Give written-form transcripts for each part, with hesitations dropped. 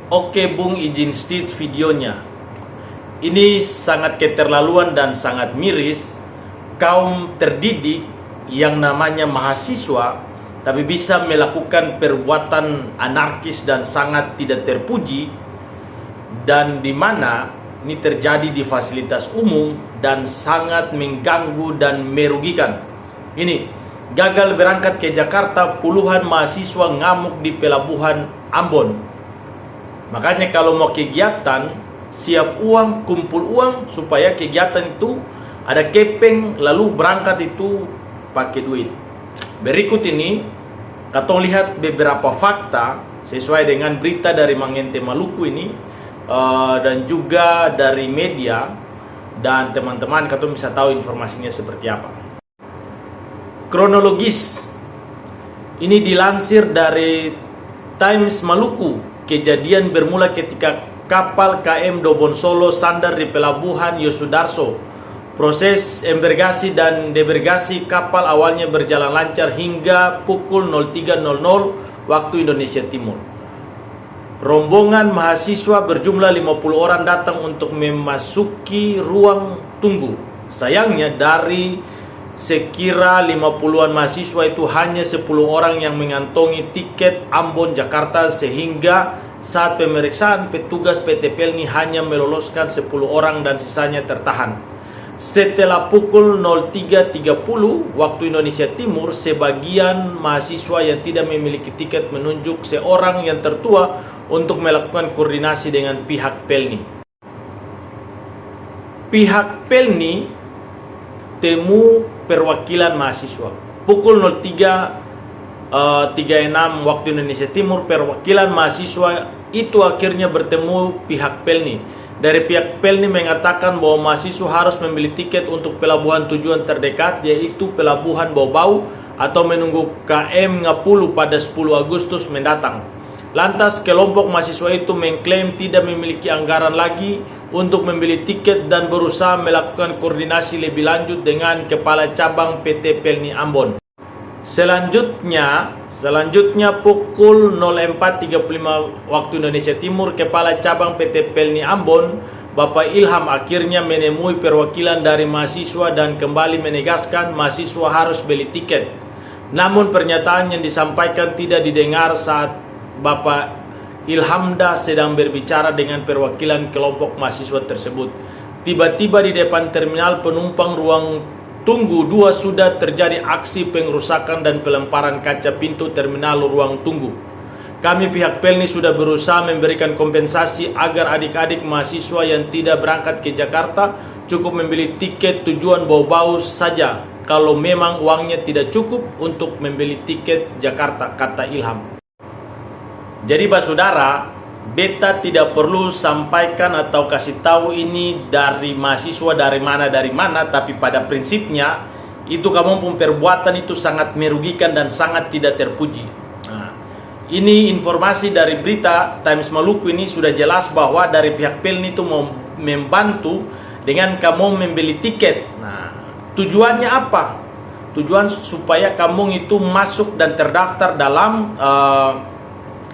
Oke Bung, izin state videonya. Ini sangat keterlaluan dan sangat miris. Kaum terdidik yang namanya mahasiswa tapi bisa melakukan perbuatan anarkis dan sangat tidak terpuji, dan di mana ini terjadi di fasilitas umum dan sangat mengganggu dan merugikan. Ini gagal berangkat ke Jakarta, puluhan mahasiswa ngamuk di pelabuhan Ambon. Makanya kalau mau kegiatan, siap uang, kumpul uang supaya kegiatan itu ada kepeng, lalu berangkat itu pakai duit. Berikut ini katong lihat beberapa fakta sesuai dengan berita dari Mangente Maluku ini, dan juga dari media, dan teman-teman katong bisa tahu informasinya seperti apa. Kronologis ini dilansir dari Times Maluku. Kejadian bermula ketika kapal KM Dobon Solo sandar di pelabuhan Yosudarso. Proses embarkasi dan debarkasi kapal awalnya berjalan lancar hingga pukul 03.00 waktu Indonesia Timur. Rombongan mahasiswa berjumlah 50 orang datang untuk memasuki ruang tunggu. Sayangnya dari sekira 50-an mahasiswa itu hanya 10 orang yang mengantongi tiket Ambon Jakarta, sehingga saat pemeriksaan petugas PT Pelni hanya meloloskan 10 orang dan sisanya tertahan. Setelah pukul 03.30 waktu Indonesia Timur, sebagian mahasiswa yang tidak memiliki tiket menunjuk seorang yang tertua untuk melakukan koordinasi dengan pihak Pelni. Pihak Pelni temu perwakilan mahasiswa. Pukul 03.36 waktu Indonesia Timur, perwakilan mahasiswa itu akhirnya bertemu pihak Pelni. Dari pihak Pelni mengatakan bahwa mahasiswa harus membeli tiket untuk pelabuhan tujuan terdekat, yaitu pelabuhan Bau-Bau, atau menunggu KM Ngapulu pada 10 Agustus mendatang. Lantas kelompok mahasiswa itu mengklaim tidak memiliki anggaran lagi untuk membeli tiket dan berusaha melakukan koordinasi lebih lanjut dengan Kepala Cabang PT Pelni Ambon. Selanjutnya pukul 04.35 waktu Indonesia Timur, Kepala Cabang PT Pelni Ambon, Bapak Ilham, akhirnya menemui perwakilan dari mahasiswa dan kembali menegaskan mahasiswa harus beli tiket. Namun pernyataan yang disampaikan tidak didengar saat Bapak Ilhamda sedang berbicara dengan perwakilan kelompok mahasiswa tersebut. Tiba-tiba di depan terminal penumpang ruang tunggu 2 sudah terjadi aksi pengrusakan dan pelemparan kaca pintu terminal ruang tunggu. Kami pihak Pelni sudah berusaha memberikan kompensasi agar adik-adik mahasiswa yang tidak berangkat ke Jakarta cukup membeli tiket tujuan Bau-Bau saja kalau memang uangnya tidak cukup untuk membeli tiket Jakarta, kata Ilham. Jadi saudara, beta tidak perlu sampaikan atau kasih tahu ini dari mahasiswa dari mana, tapi pada prinsipnya itu kamu pun perbuatan itu sangat merugikan dan sangat tidak terpuji. Nah, ini informasi dari berita Times Maluku ini sudah jelas bahwa dari pihak Pelni itu mau membantu dengan kamu membeli tiket. Nah, tujuannya apa? Tujuan supaya kamu itu masuk dan terdaftar dalam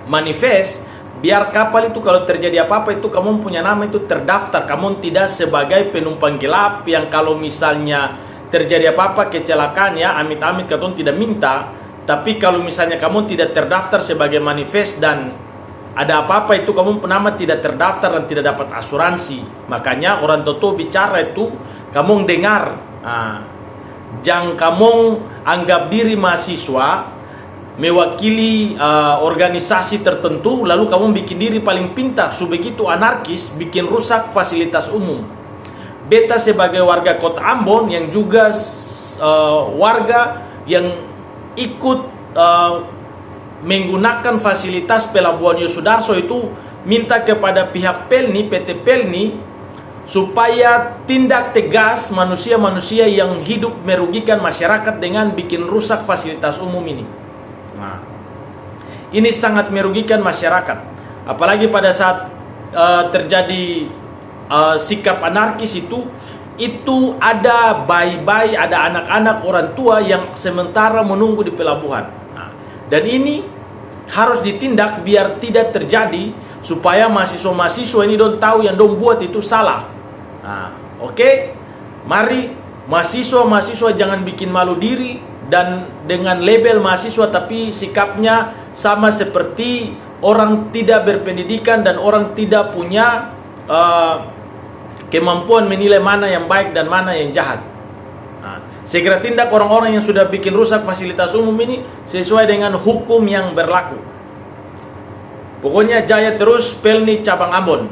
manifest, biar kapal itu kalau terjadi apa-apa itu kamu punya nama itu terdaftar. Kamu tidak sebagai penumpang gelap yang kalau misalnya terjadi apa-apa kecelakaan, ya amit-amit katong tidak minta, tapi kalau misalnya kamu tidak terdaftar sebagai manifest dan ada apa-apa itu kamu nama tidak terdaftar dan tidak dapat asuransi. Makanya orang tua bicara itu kamu dengar, jangan kamu anggap diri mahasiswa mewakili organisasi tertentu lalu kamu bikin diri paling pintar, begitu anarkis, bikin rusak fasilitas umum. Beta sebagai warga kota Ambon yang juga warga yang ikut menggunakan fasilitas pelabuhan Yosudarso itu minta kepada pihak Pelni, PT Pelni, supaya tindak tegas manusia-manusia yang hidup merugikan masyarakat dengan bikin rusak fasilitas umum ini. Nah, ini sangat merugikan masyarakat, apalagi pada saat terjadi sikap anarkis itu ada bayi-bayi, ada anak-anak orang tua yang sementara menunggu di pelabuhan. Nah, dan ini harus ditindak biar tidak terjadi, supaya mahasiswa-mahasiswa ini dong tahu yang dong buat itu salah. Nah, oke. Mari mahasiswa-mahasiswa jangan bikin malu diri dan dengan label mahasiswa tapi sikapnya sama seperti orang tidak berpendidikan dan orang tidak punya kemampuan menilai mana yang baik dan mana yang jahat. Nah, segera tindak orang-orang yang sudah bikin rusak fasilitas umum ini sesuai dengan hukum yang berlaku. Pokoknya jaya terus Pelni cabang Ambon.